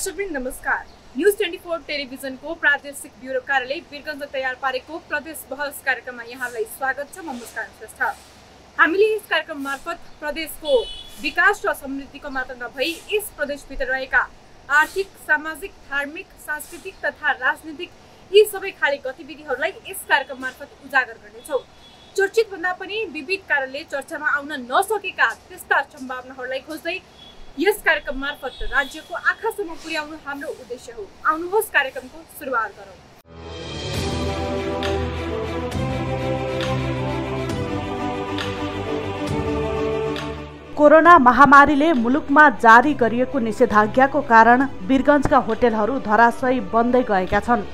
दर्शकवृन्द नमस्कार। News 24 television को प्रादेशिक ब्यूरो कार्यालय वीरगञ्ज तयार पारेको प्रदेश बहस कार्यक्रममा यहाँलाई स्वागत छ। म मुस्कान श्रेष्ठ। हामीले यस कार्यक्रम मार्फत प्रदेशको विकास र समृद्धिको मात्र नभई यस प्रदेशभित्र रहेका आर्थिक, सामाजिक, धार्मिक, सांस्कृतिक तथा राजनीतिक यी सबै खाले गतिविधिहरूलाई यस कार्यक्रम मार्फत उजागर गर्नेछौँ। चर्चित भन्दा पनि विविध कारणले चर्चामा आउन नसकेका त्यस्ता सम्भावनाहरूलाई खोज्दै यस कार्यक्रम मार्फत राज्यको आँखासम्म पुर्याउनु हाम्रो उद्देश्य हो। आउनुहोस् कार्यक्रमको सुरुवात गरौँ। कोरोना महामारीले मुलुकमा जारी गरिएको निषेधाज्ञाको कारण वीरगञ्जका होटेलहरू धराशयी बन्दै गएका छन्।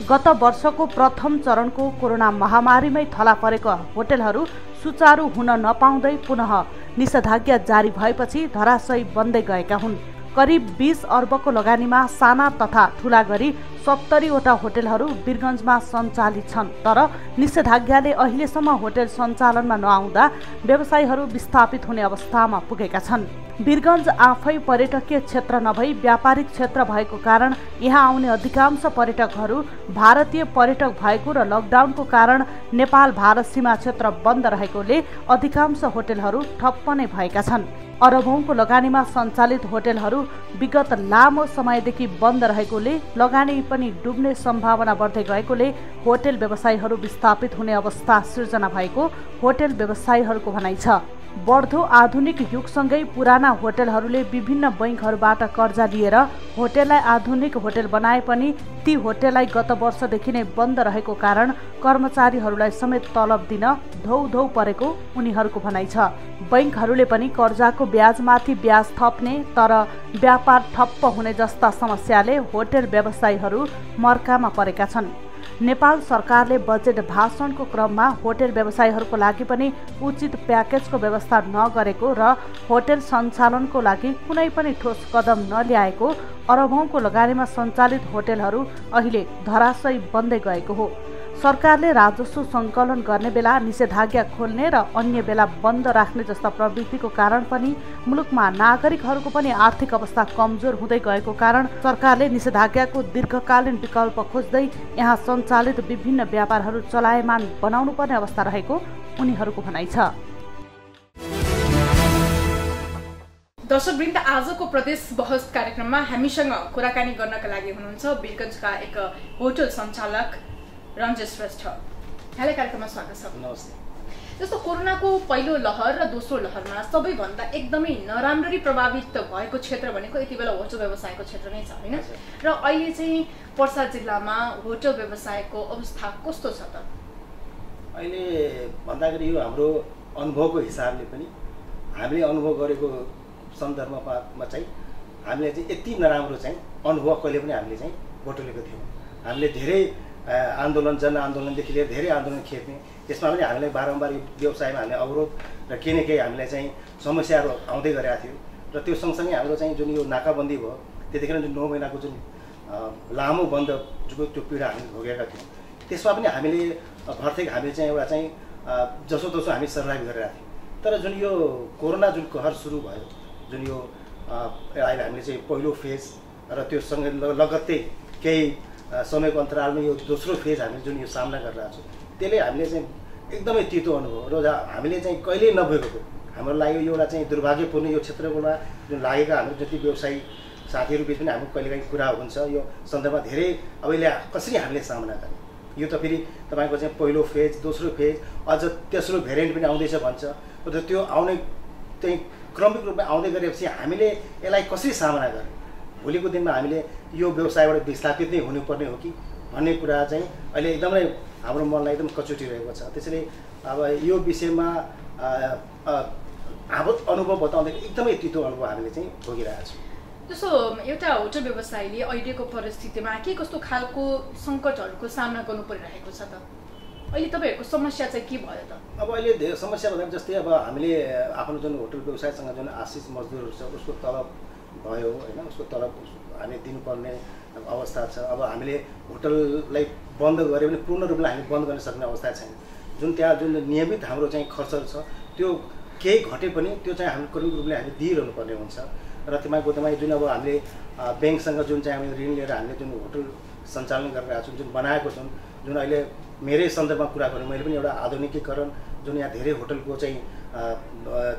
गत वर्षको प्रथम चरणको कोरोना महामारीमै थला परेका होटेलहरू सुचारू हुन नपाउँदै पुनः निषेधाज्ञा जारी भएपछि धराशयी बन्दै गएका हुन्। करिब 20 अर्बको लगानीमा साना तथा ठुला गरी 70 वटा होटेलहरू वीरगञ्जमा सञ्चालित छन्। तर निषेधाज्ञाले अहिलेसम्म होटेल सञ्चालनमा नआउँदा व्यवसायीहरू विस्थापित हुने अवस्थामा पुगेका छन्। वीरगञ्ज आफै पर्यटकीय क्षेत्र नभई व्यापारिक क्षेत्र भएको कारण यहाँ आउने अधिकांश पर्यटकहरू भारतीय पर्यटक भएको र लकडाउनको कारण नेपाल भारत सीमा क्षेत्र बन्द रहेकोले अधिकांश होटेलहरू ठप्प नै भएका छन्। अरबौंको लगानीमा सञ्चालित होटेलहरू विगत लामो समयदेखि बन्द रहेकोले लगानी पनि डुब्ने सम्भावना बढ्दै गएकोले होटेल व्यवसायीहरू विस्थापित हुने अवस्था सिर्जना भएको होटेल व्यवसायीहरूको भनाइ छ। बढ्दो आधुनिक युगसँगै पुराना होटेलहरूले विभिन्न बैंकहरूबाट कर्जा लिएर होटेललाई आधुनिक होटेल बनाए पनि ती होटेललाई गत वर्षदेखि नै बन्द रहेको कारण कर्मचारीहरूलाई समेत तलब दिन धौधौ परेको उनीहरूको भनाइ छ। बैंकहरूले पनि कर्जाको ब्याजमाथि ब्याज थप्ने तर व्यापार ठप्प हुने जस्ता समस्याले होटेल व्यवसायीहरू मर्कामा परेका छन्। नेपाल सरकारले बजेट भाषणको क्रममा होटेल व्यवसायीहरूको लागि पनि उचित प्याकेजको व्यवस्था नगरेको र होटेल सञ्चालनको लागि कुनै पनि ठोस कदम नल्याएको अरबौंको लगानीमा सञ्चालित होटेलहरू अहिले धराशयी बन्दै गएको हो। सरकारले राजस्व सङ्कलन गर्ने बेला निषेधाज्ञा खोल्ने र अन्य बेला बन्द राख्ने जस्ता प्रवृत्तिको कारण पनि मुलुकमा नागरिकहरूको पनि आर्थिक अवस्था कमजोर हुँदै गएको कारण सरकारले निषेधाज्ञाको दीर्घकालीन विकल्प खोज्दै यहाँ सञ्चालित विभिन्न व्यापारहरू चलायमान बनाउनु पर्ने अवस्था रहेको उनीहरूको भनाइ छ। दर्शकवृन्द, आजको प्रदेश बहस कार्यक्रममा हामीसँग कुराकानी गर्नका लागि हुनुहुन्छ वीरगञ्जका एक होटल सञ्चालक रञ्जित श्रेष्ठ। यहाँलाई कार्यक्रममा स्वागत छ। नमस्ते। जस्तो कोरोनाको पहिलो लहर र दोस्रो लहरमा सबैभन्दा एकदमै नराम्ररी प्रभावित भएको क्षेत्र भनेको यति बेला होटल व्यवसायको क्षेत्र नै छ, होइन? र अहिले चाहिँ पर्सा जिल्लामा होटल व्यवसायको अवस्था कस्तो छ त? अहिले भन्दाखेरि यो हाम्रो अनुभवको हिसाबले पनि हामीले अनुभव गरेको सन्दर्भमा चाहिँ हामीले चाहिँ यति नराम्रो चाहिँ अनुभव कहिले पनि हामीले चाहिँ बटुलेको थियौँ। हामीले धेरै आन्दोलन, जनआन्दोलनदेखि लिएर धेरै आन्दोलन खेप्ने, त्यसमा पनि हामीलाई बारम्बार यो व्यवसायमा हामीले अवरोध र केही न केही हामीलाई चाहिँ समस्याहरू आउँदै गरेका थियो। र त्यो सँगसँगै हाम्रो चाहिँ जुन यो नाकाबन्दी भयो त्यतिखेर जुन 9 महिनाको जुन लामो बन्दको त्यो पीडा हामीले भोगेका थियौँ, त्यसमा पनि हामीले भर्खरै हामीले चाहिँ एउटा चाहिँ जसोतसो हामी सर्भाइभ गरिरहेका थियौँ। तर जुन यो कोरोना जुन कहर सुरु भयो, जुन यो अहिले हामीले चाहिँ पहिलो फेज र त्यो सँगै लगत्तै केही समयको अन्तरालमा यो दोस्रो फेज हामीले जुन यो सामना गरिरहेको छौँ, त्यसले हामीले चाहिँ एकदमै तितो अनुभव र हामीले चाहिँ कहिल्यै नभएको हाम्रो लागि यो एउटा चाहिँ दुर्भाग्यपूर्ण यो क्षेत्रकोमा जुन लागेका हाम्रो जति व्यवसायी साथीहरू बिच पनि हाम्रो कहिलेकाहीँ कुरा हुन्छ। यो सन्दर्भमा धेरै अब यसले कसरी हामीले सामना गर्ने, यो त फेरि तपाईँको चाहिँ पहिलो फेज, दोस्रो फेज, अझ तेस्रो भेरिएन्ट पनि आउँदैछ भन्छ। र त्यो आउने चाहिँ क्रमिक रूपमा आउँदै गरेपछि हामीले यसलाई कसरी सामना गर्ने, भोलिको दिनमा हामीले यो व्यवसायबाट विस्थापित नै हुनुपर्ने हो कि भन्ने कुरा चाहिँ अहिले एकदमै हाम्रो मनलाई एकदम कचोटिरहेको छ। त्यसैले अब यो विषयमा हाम्रो अनुभव बताउँदाखेरि एकदमै तितो अनुभव हामीले चाहिँ भोगिरहेको छौँ। जस्तो एउटा होटल व्यवसायीले अहिलेको परिस्थितिमा के कस्तो खालको सङ्कटहरूको सामना गर्नु परिरहेको छ त? अहिले तपाईँहरूको समस्या चाहिँ के भयो त? अब अहिले धेरै समस्या भन्दा जस्तै अब हामीले आफ्नो जुन होटल व्यवसायसँग जुन आश्रित मजदुरहरू छ उसको तलब भयो, होइन? उसको तलब हामीले दिनुपर्ने अवस्था छ। अब हामीले होटललाई बन्द गऱ्यो भने पूर्ण रूपले हामी बन्द गर्न सक्ने अवस्था छैन। जुन त्यहाँ जुन नियमित हाम्रो चाहिँ खर्चहरू छ त्यो केही घटे पनि त्यो चाहिँ हामी क्रमिक रूपले हामी दिइरहनु पर्ने हुन्छ। र तपाईँ जुन अब हामीले ब्याङ्कसँग जुन चाहिँ हामीले ऋण लिएर हामीले जुन होटल सञ्चालन गरिरहेको छौँ, जुन बनाएको छौँ, जुन अहिले मेरै सन्दर्भमा कुरा गरेँ मैले पनि एउटा आधुनिकीकरण जुन यहाँ धेरै होटलको चाहिँ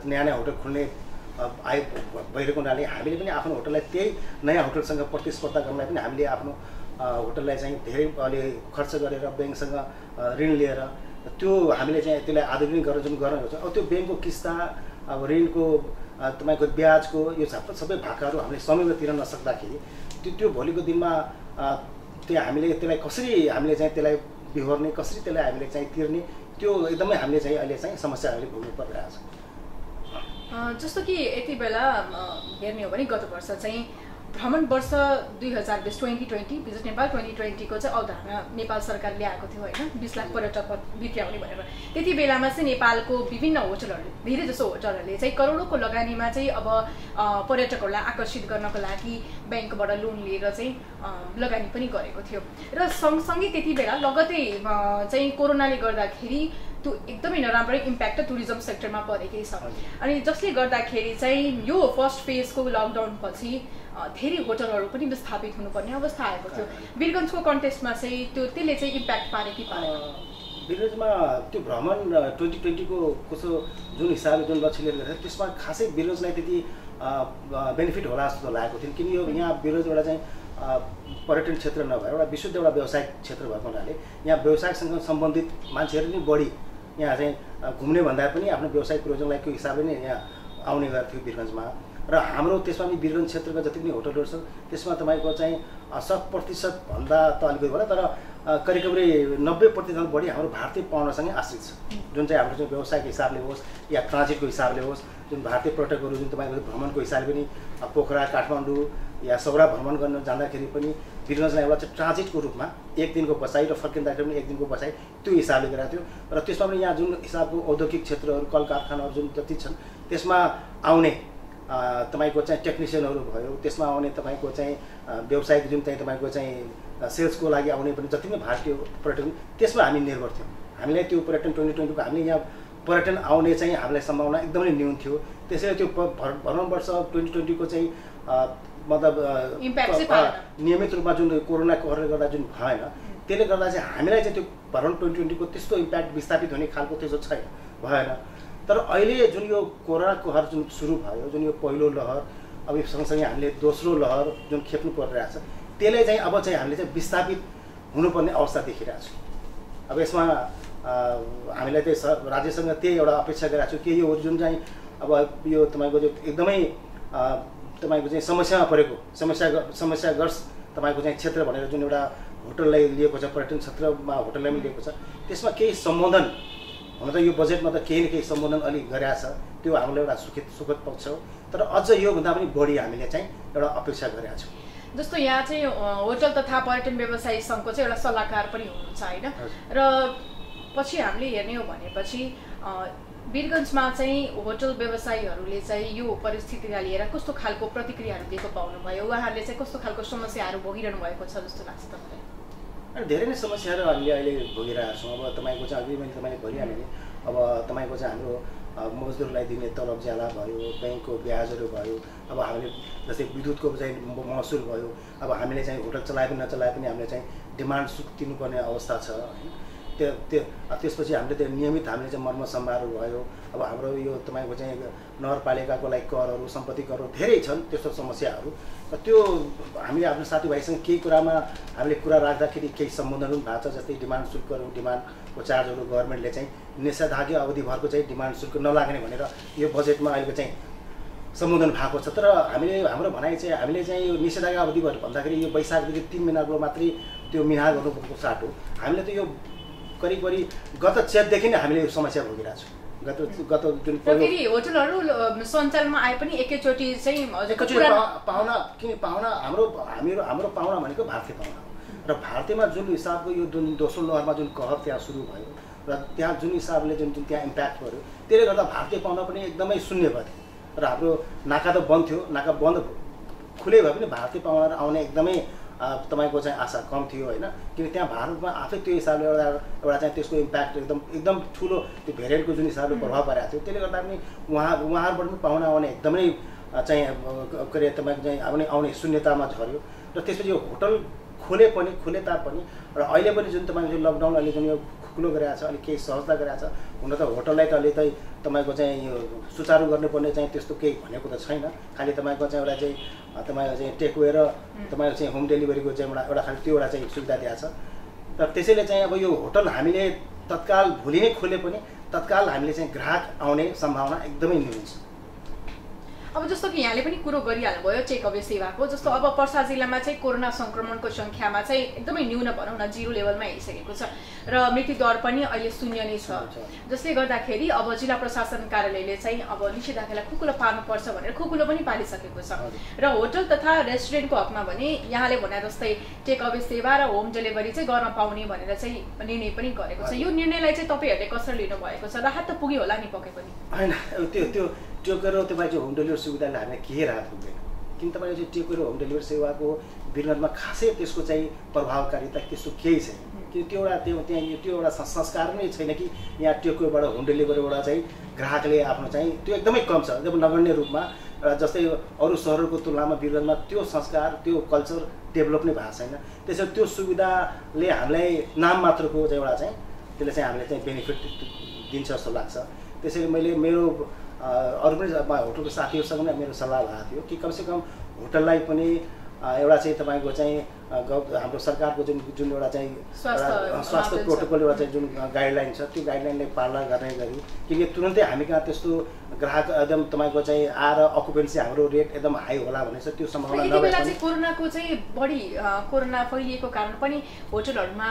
नयाँ नयाँ होटल खुल्ने भइरहेको हुनाले हामीले पनि आफ्नो होटललाई त्यही नयाँ होटलसँग प्रतिस्पर्धा गर्नलाई पनि हामीले आफ्नो होटललाई चाहिँ धेरै अहिले खर्च गरेर ब्याङ्कसँग ऋण लिएर त्यो हामीले चाहिँ त्यसलाई आधुनिकीकरण जुन गर्न सक्छौँ। अब त्यो ब्याङ्कको किस्ता अब ऋणको तपाईँको ब्याजको यो सबै भाकाहरू हामीले समयमा तिर्न नसक्दाखेरि त्यो भोलिको दिनमा त्यो हामीले त्यसलाई कसरी हामीले चाहिँ त्यसलाई बिहोर्ने, कसरी त्यसलाई हामीले चाहिँ तिर्ने, त्यो एकदमै हामीले चाहिँ अहिले चाहिँ समस्या हामीले भोग्नु परिरहेको छ। जस्तो कि यति बेला हेर्ने हो भने गत वर्ष चाहिँ भ्रमण वर्ष 2020 भिजिट नेपाल 2020 को चाहिँ अवधारणा नेपाल सरकारले ल्याएको थियो होइन, 20 लाख पर्यटक भित्र्याउने भनेर। त्यति बेलामा चाहिँ नेपालको विभिन्न होटलहरूले, धेरै जसो होटलहरूले चाहिँ करोडौँको लगानीमा चाहिँ अब पर्यटकहरूलाई आकर्षित गर्नको लागि ब्याङ्कबाट लोन लिएर चाहिँ लगानी पनि गरेको थियो। र सँगसँगै त्यति बेला लगतै चाहिँ कोरोनाले गर्दाखेरि त्यो एकदमै नराम्रै इम्प्याक्ट टुरिज्म सेक्टरमा परेकै छ। अनि जसले गर्दाखेरि चाहिँ यो फर्स्ट फेजको लकडाउन पछि धेरै होटलहरू पनि विस्थापित हुनुपर्ने अवस्था आएको थियो। वीरगञ्जको कन्टेस्टमा चाहिँ त्यसले चाहिँ इम्प्याक्ट पारे कि पारेन? वीरगञ्जमा त्यो भ्रमण 2020 को कसो जुन हिसाबले जुन लक्ष्य लिएर गएको त्यसमा खासै वीरगञ्जलाई त्यति बेनिफिट होला जस्तो लागेको थियो। किन यो यहाँ वीरगञ्ज एउटा चाहिँ पर्यटन क्षेत्र नभएर एउटा विशुद्ध एउटा व्यावसायिक क्षेत्र भएको हुनाले यहाँ व्यवसायसँग सम्बन्धित मान्छेहरू पनि बढी यहाँ चाहिँ घुम्ने भन्दा पनि आफ्नो व्यवसायिक प्रयोजनलाईको हिसाबले नै यहाँ आउने गर्थ्यो वीरगञ्जमा। र हाम्रो त्यसमा पनि वीरगञ्ज क्षेत्रका जति पनि होटलहरू छन् त्यसमा तपाईँको चाहिँ 100% भन्दा त अलिकति होला, तर करिब करिब 90% बढी हाम्रो भारतीय पाहुनासँगै आश्रित छ। जुन चाहिँ हाम्रो चाहिँ व्यवसायिक हिसाबले होस् या ट्रान्जिटको हिसाबले होस्, जुन भारतीय पर्यटकहरू जुन तपाईँको भ्रमणको हिसाबले पनि पोखरा, काठमाडौँ या सौरा भ्रमण गर्न जाँदाखेरि पनि वीरगञ्जलाई एउटा चाहिँ ट्रान्जिटको रूपमा एक दिनको बसाइ र फर्किँदाखेरि पनि एक दिनको बसाइ त्यो हिसाबले गरेको थियो। र त्यसमा पनि यहाँ जुन हिसाबको औद्योगिक क्षेत्रहरू, कल कारखानाहरू जुन जति छन् त्यसमा आउने तपाईँको चाहिँ टेक्निसियनहरू भयो, त्यसमा आउने तपाईँको चाहिँ व्यावसायिक जुन चाहिँ तपाईँको चाहिँ सेल्सको लागि आउने पनि जति पनि भारतीय पर्यटन त्यसमा हामी निर्भर थियौँ। हामीलाई त्यो पर्यटन 2020 को हामीले यहाँ पर्यटन आउने चाहिँ हामीलाई सम्भावना एकदमै न्यून थियो। त्यसैले त्यो भ्रमण वर्ष 2020 को चाहिँ मतलब नियमित रूपमा जुन कोरोनाको कारणले गर्दा जुन भएन, त्यसले गर्दा चाहिँ हामीलाई चाहिँ त्यो भ्रमण 2020 को त्यस्तो इम्प्याक्ट विस्थापित हुने खालको त्यस्तो छैन, भएन। तर अहिले जुन यो कोरोनाको लहर जुन सुरु भयो, जुन यो पहिलो लहर, अब यो सँगसँगै हामीले दोस्रो लहर जुन खेप्नु परिरहेछ, त्यसले चाहिँ अब चाहिँ हामीले चाहिँ विस्थापित हुनुपर्ने अवस्था देखिरहेको छु। अब यसमा हामीलाई त्यही राज्यसँग त्यही एउटा अपेक्षा गरिरहेको छु कि यो जुन चाहिँ अब यो तपाईँको जो एकदमै तपाईँको चाहिँ समस्यामा परेको समस्याग्रस्त तपाईँको चाहिँ क्षेत्र भनेर जुन एउटा होटललाई लिएको छ, पर्यटन क्षेत्रमा होटललाई पनि लिएको छ, त्यसमा केही सम्बोधन हुन त यो बजेटमा त केही न केही सम्बोधन अलिक गरिरहेको छ, त्यो हामीलाई एउटा सुखद पक्ष हो। तर अझ योभन्दा पनि बढी हामीले चाहिँ एउटा अपेक्षा गरिरहेको छौँ। जस्तो यहाँ चाहिँ होटल तथा पर्यटन व्यवसायी सङ्घको चाहिँ एउटा सल्लाहकार पनि हुनुहुन्छ होइन, र पछि हामीले हेर्ने हो भनेपछि वीरगञ्जमा चाहिँ होटल व्यवसायीहरूले चाहिँ यो परिस्थितिलाई लिएर कस्तो खालको प्रतिक्रियाहरू दिएको पाउनुभयो? उहाँहरूले चाहिँ कस्तो खालको समस्याहरू भोगिरहनु भएको छ जस्तो लाग्छ तपाईँलाई? धेरै नै समस्याहरू हामीले अहिले भोगिरहेका छौँ। अब तपाईँको चाहिँ अघि मैले तपाईँले भनिहालेँ नि, अब तपाईँको चाहिँ हाम्रो मजदुरलाई दिने तलब ज्याला भयो, ब्याङ्कको ब्याजहरू भयो, अब हामीले जस्तै विद्युतको चाहिँ महसुल भयो, अब हामीले चाहिँ होटल चलाए पनि नचलाए पनि हामीले चाहिँ डिमान्ड शुल्क तिर्नुपर्ने अवस्था छ होइन। त्यसपछि हामीले त्यो नियमित हामीले चाहिँ मर्म समारोह भयो, अब हाम्रो यो तपाईँको चाहिँ नगरपालिकाको लागि करहरू, सम्पत्ति करहरू धेरै छन् त्यस्तो समस्याहरू। र त्यो हामीले आफ्नो साथीभाइसँग केही कुरामा हामीले कुरा राख्दाखेरि केही सम्बोधन पनि भएको छ, जस्तै डिमान्ड शुल्कहरू, डिमान्डको चार्जहरू गभर्मेन्टले चाहिँ निषेधाज्ञा अवधिभरको चाहिँ डिमान्ड शुल्क नलाग्ने भनेर यो बजेटमा अहिलेको चाहिँ सम्बोधन भएको छ। तर हाम्रो भनाइ चाहिँ हामीले चाहिँ यो निषेधाज्ञा अवधिभर भन्दाखेरि यो वैशाखदेखि 3 महिनाको मात्रै त्यो मिना गर्नुको साटो हामीले त यो करिब गत चेतदेखि नै हामीले यो समस्या भोगिरहेको छौँ। गत जुन होटलहरू सञ्चालनमा आए पनि एकैचोटि चाहिँ पाहुना किन पाहुना हाम्रो पाहुना भनेको भारतीय पाहुना हो। र भारतीयमा जुन हिसाबको यो जुन दोस्रो लहरमा जुन कहर त्यहाँ सुरु भयो र त्यहाँ जुन हिसाबले जुन त्यहाँ इम्प्याक्ट गर्यो, त्यसले गर्दा भारतीय पाहुना पनि एकदमै शून्य भयो। र हाम्रो नाका त बन्द थियो, नाका बन्द खुले भए पनि भारतीय पाहुनाहरू आउने एकदमै तपाईँको चाहिँ आशा कम थियो होइन, किन त्यहाँ भारतमा आफै त्यो हिसाबले एउटा चाहिँ त्यसको इम्प्याक्ट एकदम ठुलो त्यो भेरिएन्टको जुन हिसाबले प्रभाव पारेको थियो, त्यसले गर्दा पनि उहाँहरूबाट पनि पाहुना आउने एकदमै चाहिँ के अरे तपाईँको चाहिँ आउने शून्यतामा झऱ्यो। र त्यसपछि यो होटल खुले तापनि र अहिले पनि जुन तपाईँको लकडाउन अहिले जुन यो खुलो गरेको छ, अलिक केही सहजता गरेको छ। हुन त होटललाई त अहिले चाहिँ तपाईँको चाहिँ यो सुचारू गर्नुपर्ने चाहिँ त्यस्तो केही भनेको त छैन, खालि तपाईँको चाहिँ एउटा चाहिँ तपाईँको चाहिँ टेकवे र तपाईँको चाहिँ होम डेलिभरीको चाहिँ एउटा खालि त्यो एउटा चाहिँ सुविधा दिएको छ। र त्यसैले चाहिँ अब यो होटल हामीले तत्काल भोलि नै खोले पनि तत्काल हामीले चाहिँ ग्राहक आउने सम्भावना एकदमै न्यून छ। अब जस्तो कि यहाँले पनि कुरो गरिहाल्नुभयो टेक अवे सेवाको, जस्तो अब पर्सा जिल्लामा चाहिँ कोरोना संक्रमणको सङ्ख्यामा चाहिँ एकदमै न्यून भनौँ न 0 लेभलमा आइसकेको छ र मृत्यु दर पनि अहिले 0 नै छ, जसले गर्दाखेरि अब जिल्ला प्रशासन कार्यालयले चाहिँ अब निषेधाज्ञालाई खुकुलो पार्नुपर्छ भनेर खुकुलो पनि पालिसकेको छ। र होटल तथा रेस्टुरेन्टको हकमा भने यहाँले भने जस्तै टेक अवे सेवा र होम डेलिभरी चाहिँ गर्न पाउने भनेर चाहिँ निर्णय पनि गरेको छ। यो निर्णयलाई चाहिँ तपाईँहरूले कसरी लिनुभएको छ? राहत त पुग्यो होला नि पक्कै पनि? होइन, त्यो टेकवे र तपाईँको होम डेलिभरी सुविधाले हामीलाई केही राहत पुग्दैन, किन तपाईँको चाहिँ टेकवे र होम डेलिभरी सेवाको वीरगन्जमा खासै त्यसको चाहिँ प्रभावकारिता त्यस्तो केही छैन, कि त्यो एउटा संस्कार नै छैन कि यहाँ टेकवेबाट होम डेलिभरीबाट चाहिँ ग्राहकले आफ्नो चाहिँ त्यो एकदमै कम छ, एकदम नगण्य रूपमा। जस्तै अरू सहरहरूको तुलनामा वीरगन्जमा त्यो संस्कार त्यो कल्चर डेभलप नै भएको छैन। त्यसैले त्यो सुविधाले हामीलाई नाम मात्रको चाहिँ एउटा चाहिँ त्यसले चाहिँ हामीलाई चाहिँ बेनिफिट दिन्छ जस्तो लाग्छ। त्यसैले मैले मेरो अरू पनि होटलको साथीहरूसँग नै मेरो सल्लाह भएको थियो कि कमसेकम होटललाई पनि एउटा चाहिँ तपाईँको चाहिँ हाम्रो सरकारको जुन एउटा चाहिँ स्वास्थ्य प्रोटोकल एउटा चाहिँ जुन गाइडलाइन छ त्यो गाइडलाइनलाई पालना गर्ने गरी, किनकि तुरन्तै हामी कहाँ त्यस्तो ग्राहक एकदम तपाईँको चाहिँ आएर अकुपेन्सी हाम्रो रेट एकदम हाई होला भनेर त्यो सम्भावना नभए कोरोनाको चाहिँ बढी कोरोना फैलिएको कारण पनि होटलहरूमा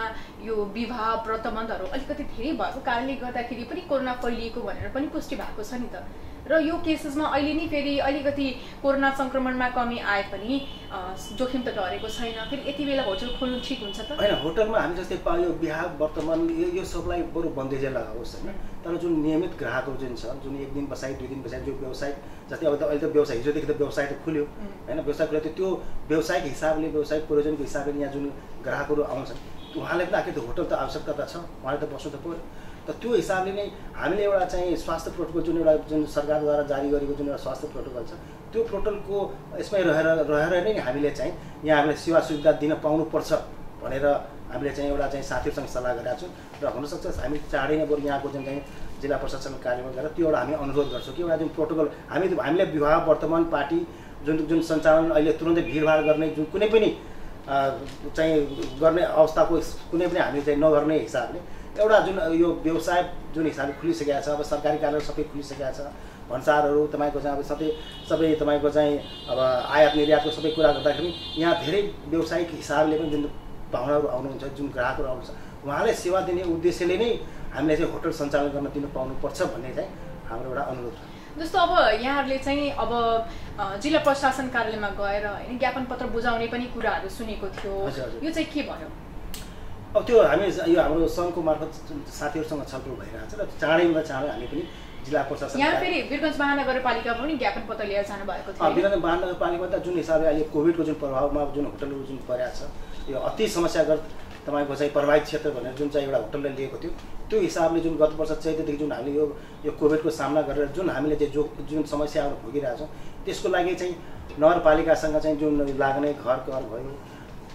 यो विवाह व्रतबन्धहरू अलिकति धेरै भएको कारणले गर्दाखेरि पनि कोरोना फैलिएको भनेर पनि पुष्टि भएको छ नि त। र यो केसेसमा अहिले नि फेरि अलिकति कोरोना संक्रमणमा कमी आए पनि जोखिम त डरेको छैन, फेरि यति बेला होटल खोल्नु ठिक हुन्छ त? होइन, होटलमा हामी जस्तै यो बिहा वर्तमान यो सबलाई बरु बन्देजै लगाओस् होइन, तर जुन नियमित ग्राहकहरू जुन छ, जुन 1 दिन बसाइ 2 दिन बसाइ जो व्यवसाय जस्तै अब त अहिले त व्यवसाय हिजोदेखि त व्यवसाय त खुल्यो होइन, व्यवसाय खुल्यो त्यो व्यावसायिक हिसाबले व्यावसायिक प्रयोजनको हिसाबले यहाँ जुन ग्राहकहरू आउँछन् उहाँलाई पनि आखिर होटल त आवश्यकता त छ, उहाँले त बस्नु त पऱ्यो। त त्यो हिसाबले नै हामीले एउटा चाहिँ स्वास्थ्य प्रोटोकल जुन सरकारद्वारा जारी गरेको जुन एउटा स्वास्थ्य प्रोटोकल छ त्यो प्रोटोकलको यसमै रहेर नै हामीले चाहिँ यहाँ हामीले सेवा सुविधा दिन पाउनुपर्छ भनेर हामीले चाहिँ एउटा चाहिँ साथीहरूसँग सल्लाह गरेका छौँ। र हुनसक्छ हामी चाँडै नै बरु यहाँको जुन चाहिँ जिल्ला प्रशासन कार्यालयमा गएर त्यो एउटा हामी अनुरोध गर्छौँ कि एउटा जुन प्रोटोकल हामीले विवाह वर्तमान पार्टी जुन सञ्चालन अहिले तुरन्तै भिडभाड गर्ने जुन कुनै पनि चाहिँ गर्ने अवस्थाको कुनै पनि हामीले चाहिँ नगर्ने हिसाबले एउटा जुन यो व्यवसाय जुन हिसाबले खुलिसकेको छ, अब सरकारी कार्यालय सबै खुलिसकेको छ, भन्सारहरू तपाईँको चाहिँ अब सबै तपाईँको चाहिँ अब आयात निर्यातको सबै कुरा गर्दाखेरि यहाँ धेरै व्यावसायिक हिसाबले पनि जुन पाहुनाहरू आउनुहुन्छ, जुन ग्राहकहरू आउनुहुन्छ उहाँलाई सेवा दिने उद्देश्यले नै हामीले चाहिँ होटल सञ्चालन गर्न दिनु पाउनुपर्छ भन्ने चाहिँ हाम्रो एउटा अनुरोध छ। जस्तो अब यहाँहरूले चाहिँ अब जिल्ला प्रशासन कार्यालयमा गएर होइन ज्ञापन पत्र बुझाउने पनि कुराहरू सुनेको थियो, यो चाहिँ के भयो? अब त्यो हामी यो हाम्रो सङ्घको मार्फत साथीहरूसँग छलफल भइरहेको छ र चाँडैभन्दा चाँडै हामी पनि जिल्ला प्रशासन यहाँ फेरि वीरगन्ज महानगरपालिका पनि ज्ञापन पत्र लिएर जानु भएको थियो। वीरगन्ज महानगरपालिकामा त जुन हिसाबले अहिले कोभिडको जुन प्रभावमा जुन होटलहरू जुन परेको छ यो अति समस्याग्रस्त तपाईँको चाहिँ प्रभावित क्षेत्र भनेर जुन चाहिँ एउटा होटलले लिएको थियो त्यो हिसाबले जुन गत वर्ष चैतदेखि जुन हामीले यो कोभिडको सामना गरेर जुन हामीले चाहिँ जुन समस्याहरू भोगिरहेको छौँ त्यसको लागि चाहिँ नगरपालिकासँग चाहिँ जुन लाग्ने घर कर भयो,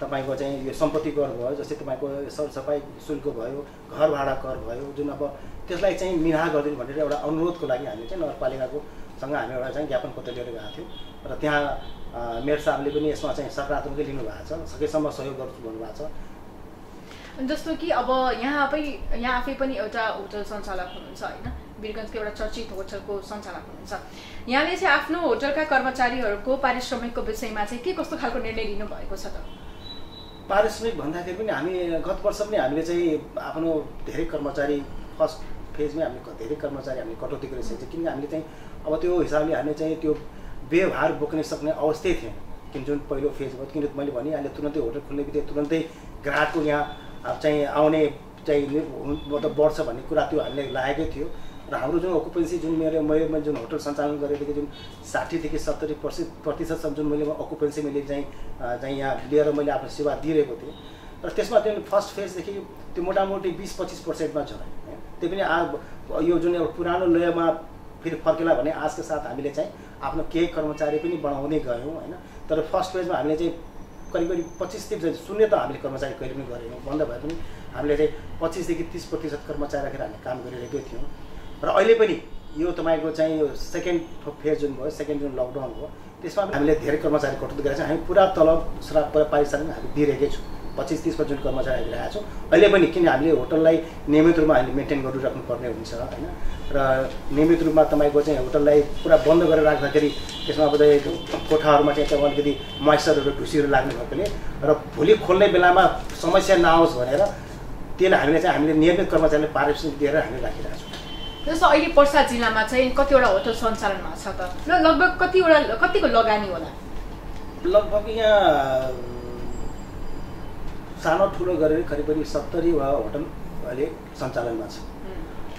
तपाईँको चाहिँ यो सम्पत्ति कर भयो, जस्तै तपाईँको सरसफाइ शुल्क भयो, घर भाडा कर भयो, जुन अब त्यसलाई चाहिँ मिनाहा गरिदिनु भनेर एउटा अनुरोधको लागि हामीले चाहिँ नगरपालिकाकोसँग हामी एउटा चाहिँ ज्ञापन पत्र लिएर गएको थियौँ र त्यहाँ मेयर साहबले पनि यसमा चाहिँ सकारात्मकै लिनुभएको छ, सकेसम्म सहयोग गर्छु भन्नुभएको छ। जस्तो कि अब यहाँ आफै पनि एउटा होटल सञ्चालक हुनुहुन्छ होइन, वीरगन्जको एउटा चर्चित होटलको सञ्चालक हुनुहुन्छ, यहाँले चाहिँ आफ्नो होटलका कर्मचारीहरूको पारिश्रमिकको विषयमा चाहिँ के कस्तो खालको निर्णय लिनुभएको छ त? पारिश्रमिक भन्दाखेरि पनि हामी गत वर्ष पनि हामीले चाहिँ आफ्नो धेरै कर्मचारी फर्स्ट फेजमै हामीले धेरै कर्मचारी हामीले कटौती गरिसकेको छ, किनकि हामीले चाहिँ अब त्यो हिसाबले हामीले चाहिँ त्यो व्यवहार बोक्न सक्ने अवस्थै थिएन, किन जुन पहिलो फेज भयो। किन मैले भनिहालेँ तुरन्तै होटल खुल्ने बित्तिकै तुरन्तै ग्राहकको यहाँ चाहिँ आउने चाहिँ मतलब बढ्छ भन्ने कुरा त्यो हामीले लागेकै थियो। र हाम्रो जुन अकुपेन्सी जुन मैले जुन होटल सञ्चालन गरेदेखि जुन 60 देखि 70% जुन मैले अकुपेन्सी मैले चाहिँ यहाँ लिएर मैले आफ्नो सेवा दिइरहेको थिएँ र त्यसमा त्यो फर्स्ट फेजदेखि त्यो मोटामोटी 20-25%मा छ हैन। त्यो पनि यो जुन एउटा पुरानो लयमा फेरि फर्केला भने आजका साथ हामीले चाहिँ आफ्नो केही कर्मचारी पनि बढाउँदै गयौँ हैन। तर फर्स्ट फेजमा हामीले चाहिँ करिब 25-30 शून्य त हामीले कर्मचारी कहिले पनि गरेनौँ, भन्दा भए पनि हामीले चाहिँ 25 देखि 30% कर्मचारी राखेर हामी काम गरिरहेकै थियौँ। र अहिले पनि यो तपाईँको चाहिँ यो सेकेन्ड फेज जुन भयो, सेकेन्ड जुन लकडाउन भयो, त्यसमा पनि हामीले धेरै कर्मचारी कटौती गरेका छौँ। हामी पुरा तलब पारिश्रमिक हामी दिइरहेकै छौँ, 25-30% जुन कर्मचारी आइरहेको छौँ अहिले पनि। किन हामीले होटललाई नियमित रूपमा हामीले मेन्टेन गरिराख्नुपर्ने हुन्छ होइन। र नियमित रूपमा तपाईँको चाहिँ होटललाई पुरा बन्द गरेर राख्दाखेरि त्यसमा अब कोठाहरूमा चाहिँ अलिकति मोइस्चरहरू ढुसीहरू लाग्ने भएकोले र भोलि खोल्ने बेलामा समस्या नआओस् भनेर त्यसले हामीले नियमित कर्मचारीलाई पारिश्रमिक दिएर हामीले राखिरहेको छौँ। जस्तो अहिले पर्सा जिल्लामा चाहिँ कतिवटा होटल सञ्चालनमा छ त र लगभग कतिको लगानी होला? लगभग यहाँ सानो ठुलो गरेर करिब 70 वा होटल अहिले सञ्चालनमा छ।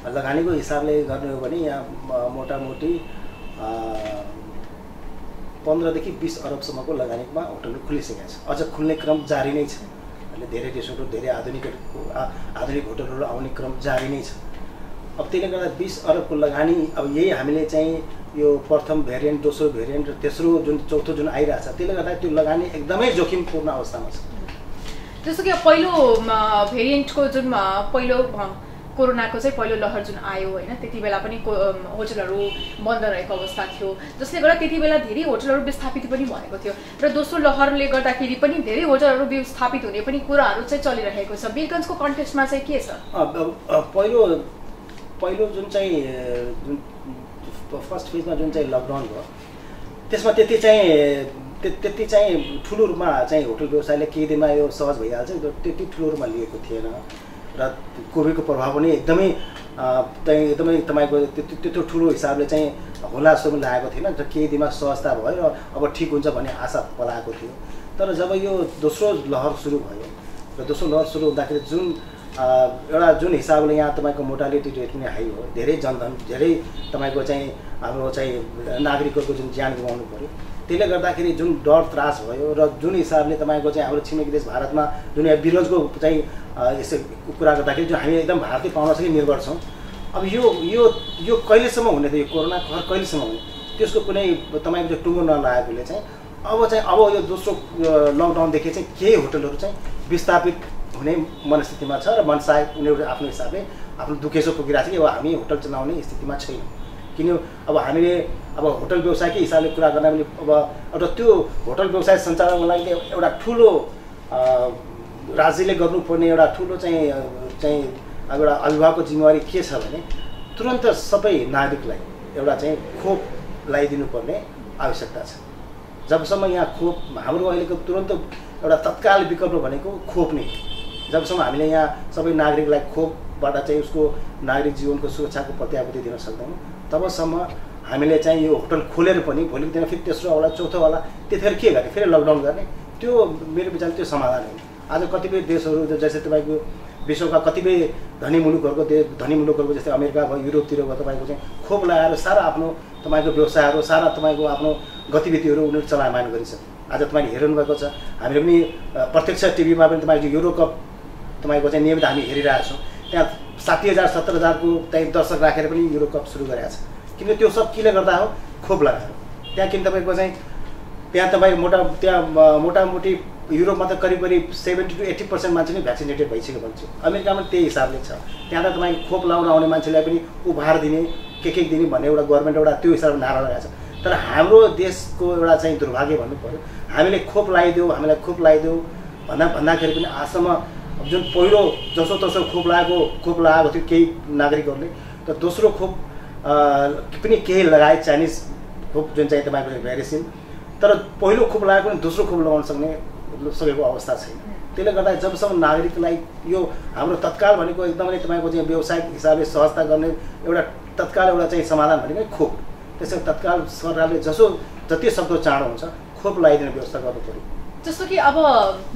लगानीको हिसाबले गर्ने हो भने यहाँ मोटामोटी 15 देखि 20 अरबसम्मको लगानीमा होटलहरू खुलिसकेका छ। अझ खुल्ने क्रम जारी नै छ। अहिले धेरै रिसोर्टहरू, धेरै आधुनिक होटलहरू आउने क्रम जारी नै छ। अब त्यसले गर्दा 20 अरबको लगानी अब यही हामीले चाहिँ यो प्रथम भेरिएन्ट, दोस्रो भेरिएन्ट र तेस्रो जुन चौथो जुन आइरहेछ, त्यसले गर्दा त्यो लगानी एकदमै जोखिमपूर्ण अवस्थामा छ। जस्तो कि पहिलो भेरिएन्टको जुन पहिलो कोरोनाको चाहिँ पहिलो लहर जुन आयो होइन, त्यति बेला पनि होटलहरू बन्द रहेको अवस्था थियो, जसले गर्दा त्यति बेला धेरै होटलहरू विस्थापित पनि भएको थियो र दोस्रो लहरले गर्दाखेरि पनि धेरै होटलहरू विस्थापित हुने पनि कुराहरू चाहिँ चलिरहेको छ। वीरगन्जको कन्टेक्स्टमा चाहिँ के छ? पहिलो जुन चाहिँ जुन फर्स्ट फेजमा जुन चाहिँ लकडाउन भयो त्यसमा त्यति चाहिँ ठुलो रूपमा चाहिँ होटल व्यवसायले केही दिनमा यो सहज भइहाल्छ, त्यति ठुलो रूपमा लिएको थिएन र कोभिडको प्रभाव पनि एकदमै तपाईँको त्यत्रो ठुलो हिसाबले चाहिँ होला जस्तो पनि लागेको थिएन र केही दिनमा सहजता भयो र अब ठिक हुन्छ भन्ने आशा पलाएको थियो। तर जब यो दोस्रो लहर सुरु भयो र दोस्रो लहर सुरु हुँदाखेरि जुन हिसाबले यहाँ तपाईँको मोर्टालिटी रेट पनि हाई हो, धेरै जनधन, धेरै तपाईँको चाहिँ हाम्रो चाहिँ नागरिकहरूको जुन ज्यान गुमाउनु पऱ्यो, त्यसले गर्दाखेरि जुन डर त्रास भयो र जुन हिसाबले तपाईँको चाहिँ हाम्रो छिमेकी देश भारतमा जुन वीरगन्जको चाहिँ यसो कुरा गर्दाखेरि जुन हामी एकदम भारतीय पाउनासँगै निर्भर छौँ। अब यो कहिलेसम्म हुने त, यो कोरोना कहर कहिलेसम्म हुने, त्यसको कुनै तपाईँको चाहिँ टुङ्गो नलागेकोले चाहिँ अब यो दोस्रो लकडाउनदेखि चाहिँ केही होटलहरू चाहिँ विस्थापित हुने मनस्थितिमा छ र मनसाय उनीहरू आफ्नो हिसाबले आफ्नो दुखेसो पुगिरहेको छ कि अब हामी होटल चलाउने स्थितिमा छैनौँ। किन अब हामीले अब होटल व्यवसायकै हिसाबले कुरा गर्दा पनि अब एउटा त्यो होटल व्यवसाय सञ्चालनको लागि एउटा ठुलो राज्यले गर्नुपर्ने एउटा ठुलो चाहिँ अब एउटा अभिभावकको जिम्मेवारी के छ भने तुरन्त सबै नागरिकलाई एउटा चाहिँ खोप लगाइदिनुपर्ने आवश्यकता छ। जबसम्म यहाँ खोप हाम्रो अहिलेको तुरन्त एउटा तत्काल विकल्प भनेको खोप नै, जबसम्म हामीले यहाँ सबै नागरिकलाई खोपबाट चाहिँ उसको नागरिक जीवनको सुरक्षाको प्रत्याभूति दिन सक्दैनौँ तबसम्म हामीले चाहिँ यो होटल खोलेर पनि भोलिको दिन फेरि तेस्रो होला चौथो होला त्यतिखेर के गर्ने, फेरि लकडाउन गर्ने, त्यो मेरो विचारले त्यो समाधान हो। आज कतिपय देशहरू जस्तै तपाईँको विश्वका कतिपय धनी मुलुकहरूको जस्तै अमेरिका भयो, युरोपतिर भयो, तपाईँको चाहिँ खोप लगाएर सारा आफ्नो तपाईँको व्यवसायहरू, सारा तपाईँको आफ्नो गतिविधिहरू उनीहरू चलायमान गरिसक्यो। आज तपाईँले हेर्नुभएको छ, हामीले पनि प्रत्यक्ष टिभीमा पनि तपाईँको युरो कप तपाईँको चाहिँ नियमित हामी हेरिरहेको छौँ। त्यहाँ 60,000 70,000को चाहिँ दर्शक राखेर पनि युरो कप सुरु गरेको छ। किन त्यो सब केले गर्दा हो? खोप लगाएर। त्यहाँ किन तपाईँको चाहिँ त्यहाँ तपाईँको मोटामोटी युरोपमा त करिब 70 to 80% मान्छे नै भ्याक्सिनेटेड भइसक्यो भन्छ। अमेरिकामा त्यही हिसाबले छ। त्यहाँ त तपाईँको खोप लगाउन आउने मान्छेलाई पनि उपहार दिने, के दिने भन्ने एउटा गभर्मेन्ट एउटा त्यो हिसाबले नारा लगाएको छ। तर हाम्रो देशको एउटा चाहिँ दुर्भाग्य भन्नु पर्यो, हामीले खोप लगाइदेऊ भन्दाखेरि पनि आजसम्म जुन पहिलो जसोतसो खोप लगाएको थियो केही नागरिकहरूले, त दोस्रो खोप पनि केही लगाए, चाइनिज खोप जुन चाहिँ तपाईँको भ्याक्सिन, तर पहिलो खोप लगाएको पनि दोस्रो खोप लगाउन सकेको अवस्था छैन। त्यसले गर्दा जबसम्म नागरिकलाई यो हाम्रो तत्काल भनेको एकदमै तपाईँको चाहिँ व्यावसायिक हिसाबले सहजता गर्ने एउटा तत्काल एउटा चाहिँ समाधान भनेको खोप। त्यसैले तत्काल सरकारले जति सक्दो चाँडो हुन्छ खोप लगाइदिने व्यवस्था गर्नु पऱ्यो। जस्तो कि अब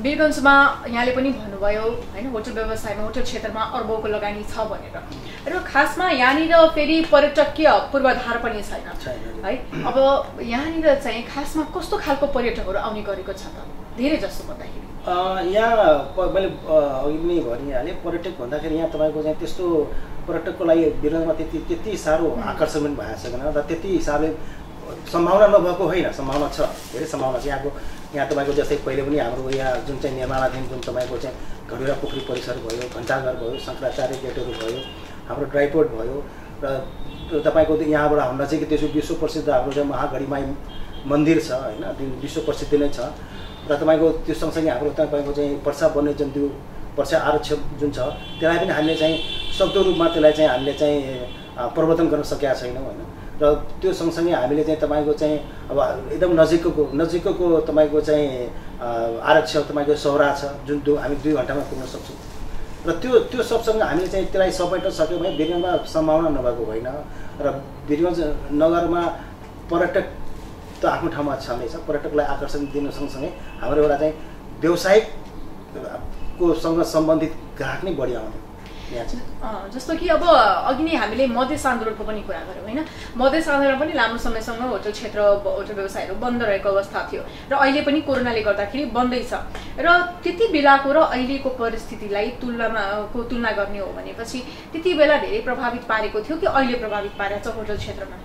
वीरगञ्जमा यहाँले पनि भन्नुभयो होइन होटल व्यवसायमा होटल क्षेत्रमा अर्बौंको लगानी छ भनेर र खासमा यहाँनिर फेरि पर्यटकीय पूर्वाधार पनि छैन है। अब यहाँनिर चाहिँ खासमा कस्तो खालको पर्यटकहरू आउने गरेको छ त धेरै जस्तो भन्दाखेरि? यहाँ मैले अघि पनि भनिहालेँ, पर्यटक भन्दाखेरि यहाँ तपाईँको चाहिँ त्यस्तो पर्यटकको लागि वीरगञ्जमा त्यति साह्रो आकर्षण पनि भएको छैन र त्यति हिसाबले सम्भावना नभएको होइन, सम्भावना छ, धेरै सम्भावना छ। यहाँ तपाईँको जस्तै पहिले पनि हाम्रो यहाँ जुन चाहिँ निर्माणाधीन जुन तपाईँको चाहिँ घडुरा पोखरी परिसर भयो, घण्टाघर भयो, शङ्कराचार्य गेटहरू भयो, हाम्रो ड्राइपोर्ट भयो र तपाईँको यहाँबाट हाम्रो नजिकै त्यसो विश्व प्रसिद्ध हाम्रो चाहिँ महागढीमाई मन्दिर छ होइन, विश्व प्रसिद्ध नै छ र तपाईँको त्यो सँगसँगै हाम्रो तपाईँको चाहिँ वर्षा वन्यजन्तु वर्षा आरक्षण जुन छ त्यसलाई पनि हामीले चाहिँ सक्दो रूपमा त्यसलाई चाहिँ हामीले चाहिँ प्रवर्धन गर्न सकेका छैनौँ होइन। र त्यो सँगसँगै हामीले चाहिँ तपाईँको चाहिँ अब एकदम नजिकको तपाईँको चाहिँ आरक्षण तपाईँको सौरा छ जुन हामी 2 घन्टामा पुग्न सक्छौँ र त्यो सबसँग हामीले चाहिँ त्यसलाई समेट्न सक्यौँ भने वीरगञ्जमा सम्भावना नभएको होइन र वीरगञ्ज नगरमा पर्यटक त आफ्नो ठाउँमा छँदैछ। पर्यटकलाई आकर्षण दिनु सँगसँगै हाम्रो एउटा चाहिँ व्यवसायिकको सँग सम्बन्धित ग्राहक नै बढी आउने यहाँ चाहिँ। जस्तो कि अब अघि नै हामीले मधेस आन्दोलनको पनि कुरा गऱ्यौँ होइन, मधेस आन्दोलन पनि लामो समयसम्म होटल क्षेत्र होटल व्यवसायहरू बन्द रहेको अवस्था थियो र अहिले पनि कोरोनाले गर्दाखेरि बन्दै छ र त्यति बेलाको र अहिलेको परिस्थितिलाई तुलना गर्ने हो भनेपछि त्यति बेला धेरै प्रभावित पारेको थियो कि अहिले प्रभावित पारेको छ होटल क्षेत्रमा?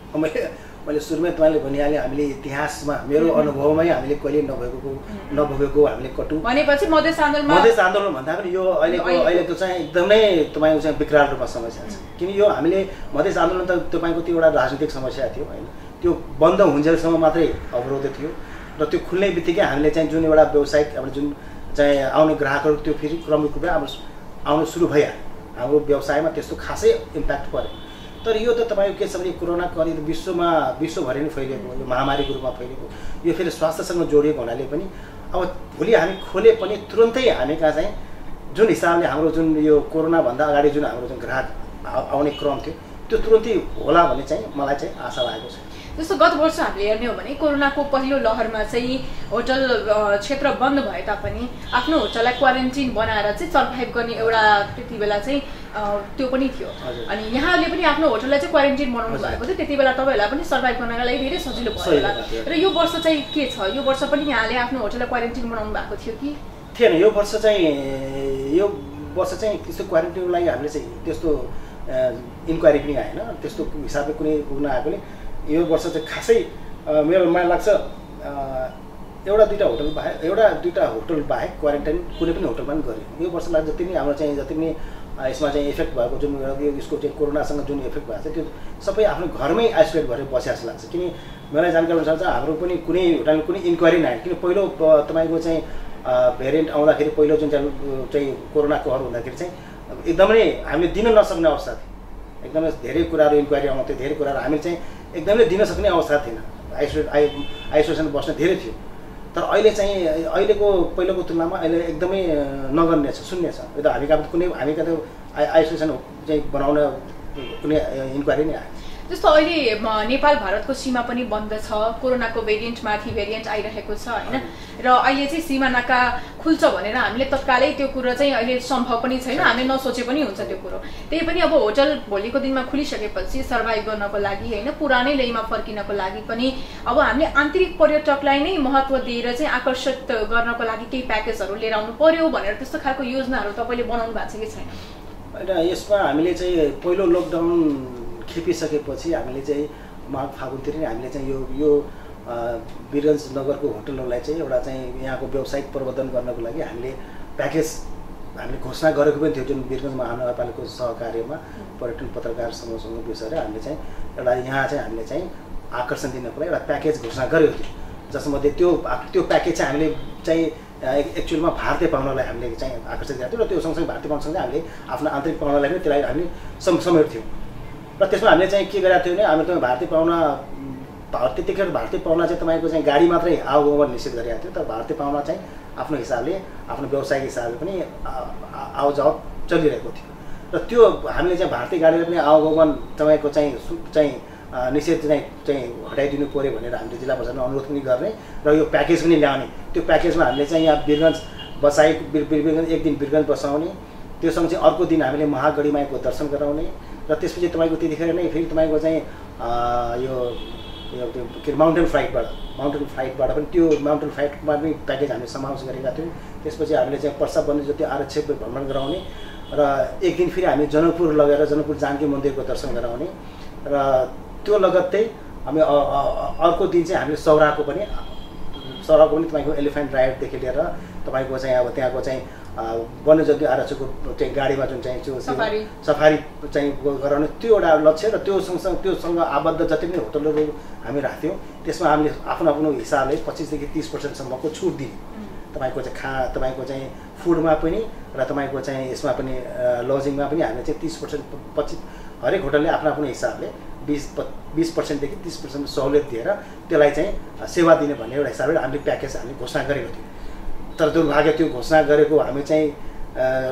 मैले सुरुमै तपाईँले भनिहालेँ, हामीले इतिहासमा मेरो अनुभवमै हामीले कहिले नभोगेको हामीले कटु भनेपछि मधेस आन्दोलन भन्दा पनि यो अहिलेको चाहिँ एकदमै तपाईँको चाहिँ विकराल रूपमा समस्या छ। किन यो हामीले मधेस आन्दोलन त तपाईँको त्यो एउटा राजनीतिक समस्या थियो होइन, त्यो बन्द हुन्जेलसम्म मात्रै अवरोध थियो र त्यो खुल्ने बित्तिकै हामीले चाहिँ जुन एउटा व्यावसायिक अब जुन चाहिँ आउने ग्राहकहरू त्यो फेरि क्रमिक रूपमा अब आउनु सुरु भइहाल्यो। हाम्रो व्यवसायमा त्यस्तो खासै इम्प्याक्ट पर्यो। तर यो त तपाईँको के छ भने कोरोनाको अनि विश्वभरि नै फैलिएको यो महामारीको रूपमा फैलिएको, यो फेरि स्वास्थ्यसँग जोडिएको हुनाले पनि अब भोलि हामी खोले पनि तुरन्तै हामी कहाँ चाहिँ जुन हिसाबले हाम्रो जुन यो कोरोनाभन्दा अगाडि जुन हाम्रो जुन ग्राहक आउने क्रम थियो त्यो तुरन्तै होला भन्ने चाहिँ मलाई चाहिँ आशा लागेको छ। जस्तो गत वर्ष हामीले हेर्ने हो भने कोरोनाको पहिलो लहरमा चाहिँ होटल क्षेत्र बन्द भए तापनि आफ्नो होटललाई क्वारेन्टिन बनाएर चाहिँ सर्भाइभ गर्ने एउटा त्यति बेला चाहिँ त्यो पनि थियो। अनि यहाँले पनि आफ्नो होटललाई चाहिँ क्वारेन्टिन बनाउनु भएको थियो, त्यति बेला तपाईँहरूलाई पनि सर्भाइभ गर्नका लागि धेरै सजिलो भयो होला। र यो वर्ष चाहिँ के छ, यो वर्ष पनि यहाँले आफ्नो होटललाई क्वारेन्टिन बनाउनु भएको थियो कि थिएन? यो वर्ष चाहिँ त्यस्तो क्वारेन्टिनको लागि हामीले चाहिँ त्यस्तो इन्क्वायरी पनि आएन, त्यस्तो हिसाबले कुनै हुन आएकोले यो वर्ष चाहिँ खासै मेरो मलाई लाग्छ एउटा दुईटा होटल बाहेक क्वारेन्टाइन कुनै पनि होटलमा पनि गर्यो। यो वर्ष लाग्छ जति पनि हाम्रो चाहिँ जति पनि यसमा चाहिँ इफेक्ट भएको जुन यसको चाहिँ कोरोनासँग जुन इफेक्ट भएको छ त्यो सबै आफ्नो घरमै आइसोलेट भएर बस्या जस्तो लाग्छ। किन मलाई जानकारी अनुसार चाहिँ हाम्रो पनि कुनै होटलमा कुनै इन्क्वायरी नआयो। किन पहिलो तपाईँको चाहिँ भेरिएन्ट आउँदाखेरि पहिलो जुन चाहिँ कोरोनाको हरू हुँदाखेरि चाहिँ एकदमै हामीले दिन नसक्ने अवस्था थियो, एकदमै धेरै कुराहरू इन्क्वायरी आउँथ्यो, धेरै कुराहरू हामीले चाहिँ एकदमै दिन सक्ने अवस्था थिएन, आइसोलेसन बस्न धेरै थियो। तर अहिले चाहिँ अहिलेको पहिलोको तुलनामा अहिले एकदमै नगर्ने छ, शून्य छ। यो त हामी कहाँ आइसोलेसन चाहिँ बनाउन कुनै इन्क्वायरी नै आयो। जस्तो अहिले नेपाल भारतको सीमा पनि बन्द छ, कोरोनाको भेरिएन्टमाथि भेरिएन्ट आइरहेको छ होइन, र अहिले चाहिँ सीमा नाका खुल्छ भनेर हामीले तत्कालै त्यो कुरो चाहिँ अहिले सम्भव पनि छैन, हामीले नसोचे पनि हुन्छ त्यो कुरो। त्यही पनि अब होटल भोलिको दिनमा खुलिसकेपछि सर्भाइभ गर्नको लागि होइन, पुरानै लयमा फर्किनको लागि पनि अब हामीले आन्तरिक पर्यटकलाई नै महत्त्व दिएर चाहिँ आकर्षित गर्नको लागि केही प्याकेजहरू लिएर आउनु पर्यो भनेर त्यस्तो खालको योजनाहरू तपाईँले बनाउनु भएको छ कि छैन? होइन, यसमा हामीले चाहिँ पहिलो लकडाउन खेपिसकेपछि हामीले चाहिँ माघ फागुनतिर नै हामीले चाहिँ यो वीरगञ्ज नगरको होटलहरूलाई चाहिँ एउटा चाहिँ यहाँको व्यावसायिक प्रवर्धन गर्नको लागि हामीले प्याकेज हामीले घोषणा गरेको पनि थियो, जुन वीरगञ्ज महानगरपालिकाको सहकार्यमा पर्यटन पत्रकार समूहसँग बिसरेर हामीले चाहिँ एउटा यहाँ चाहिँ हामीले चाहिँ आकर्षण दिनको लागि एउटा प्याकेज घोषणा गरेको थियो, जसमध्ये त्यो प्याकेज चाहिँ हामीले चाहिँ एक्चुअलमा भारतीय पाहुनालाई हामीले चाहिँ आकर्षित गरेको थियो र त्यो सँगसँगै भारतीय पाहुनासँगै हामीले आफ्नो आन्तरिक पाहुनालाई पनि त्यसलाई हामीले समेट्थ्यौँ। र त्यसमा हामीले चाहिँ के गरेको थियो भने हामीले तपाईँ त्यतिखेर भारतीय पाहुना चाहिँ तपाईँको चाहिँ गाडी मात्रै आवागमन निषेध गरिरहेको थियो, तर भारतीय पाहुना चाहिँ आफ्नो हिसाबले आफ्नो व्यावसायिक हिसाबले पनि आवाजावत चलिरहेको थियो। र त्यो हामीले चाहिँ भारतीय गाडीले पनि आवागमन तपाईँको चाहिँ निषेध चाहिँ हटाइदिनु पर्यो भनेर हामीले जिल्ला प्रशासनमा अनुरोध पनि गर्ने र यो प्याकेज पनि ल्याउने। त्यो प्याकेजमा हामीले चाहिँ यहाँ वीरगञ्ज वीरगञ्ज एक दिन वीरगञ्ज बसाउने, त्यो सँगै अर्को दिन हामीले महागढीमाईको दर्शन गराउने र त्यसपछि तपाईँको त्यतिखेर नै फेरि तपाईँको चाहिँ यो के माउन्टेन फ्लाइटबाट पनि त्यो माउन्टेन फ्लाइटमा पनि प्याकेज हामीले समावेश गरेका थियौँ। त्यसपछि हामीले चाहिँ पर्सा वन्यजन्तु आरक्षक भ्रमण गराउने र एक दिन फेरि हामी जनकपुर लगेर जनकपुर जानकी मन्दिरको दर्शन गराउने र त्यो लगत्तै हामी अर्को दिन चाहिँ हामीले सौराको पनि तपाईँको एलिफेन्ट राइडदेखि लिएर तपाईँको चाहिँ अब त्यहाँको चाहिँ वन्यजन्तु आरक्षकको चाहिँ गाडीमा जुन चाहिँ त्यो सफारी चाहिँ गराउने त्यो एउटा लक्ष्य र त्यो सँगसँग आबद्ध जति पनि होटलहरू हामी राख्थ्यौँ। त्यसमा हामीले आफ्नो हिसाबले 25% देखि 30% छुट दिने। तपाईँको चाहिँ तपाईँको चाहिँ फुडमा पनि र तपाईँको चाहिँ यसमा पनि लजिङमा पनि हामीले चाहिँ 30% हरेक होटलले आफ्नो हिसाबले 20% देखि 30% सहुलियत दिएर त्यसलाई चाहिँ सेवा दिने भन्ने एउटा हिसाबले हामीले प्याकेज हामीले घोषणा गरेको थियौँ। तर दुर्भाग्य त्यो घोषणा गरेको हामी चाहिँ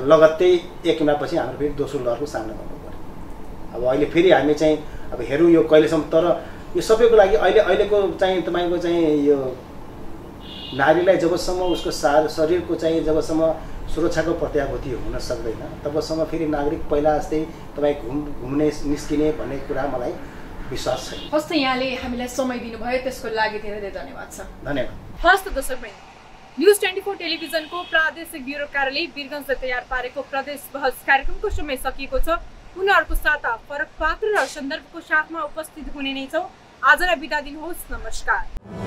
लगत्तै एक महिनापछि हाम्रो फेरि दोस्रो लहरको सामना गर्नु पर्यो। अब अहिले फेरि हामी चाहिँ अब हेरौँ यो कहिलेसम्म, तर यो सबैको लागि अहिलेको चाहिँ तपाईँको चाहिँ यो नारीलाई जबसम्म उसको शरीरको चाहिँ जबसम्म सुरक्षाको प्रत्याभूति हुन सक्दैन तबसम्म फेरि नागरिक पहिला जस्तै तपाईँ घुम्ने निस्किने भन्ने कुरा मलाई विश्वास छैन। हस् त यहाँले हामीलाई समय दिनुभयो त्यसको लागि धेरै धेरै धन्यवाद छ। धन्यवाद। हस् त दर्शकवृन्द, न्युज 24 टेलिभिजनको प्रादेशिक ब्युरो कार्यालय वीरगञ्जले तयार पारेको प्रदेश बहस कार्यक्रमको समय सकिएको छ। पुनः अर्को साता फरक पात्र र सन्दर्भको साथमा उपस्थित हुने नै छौँ। आजलाई बिदा दिनुहोस्। नमस्कार।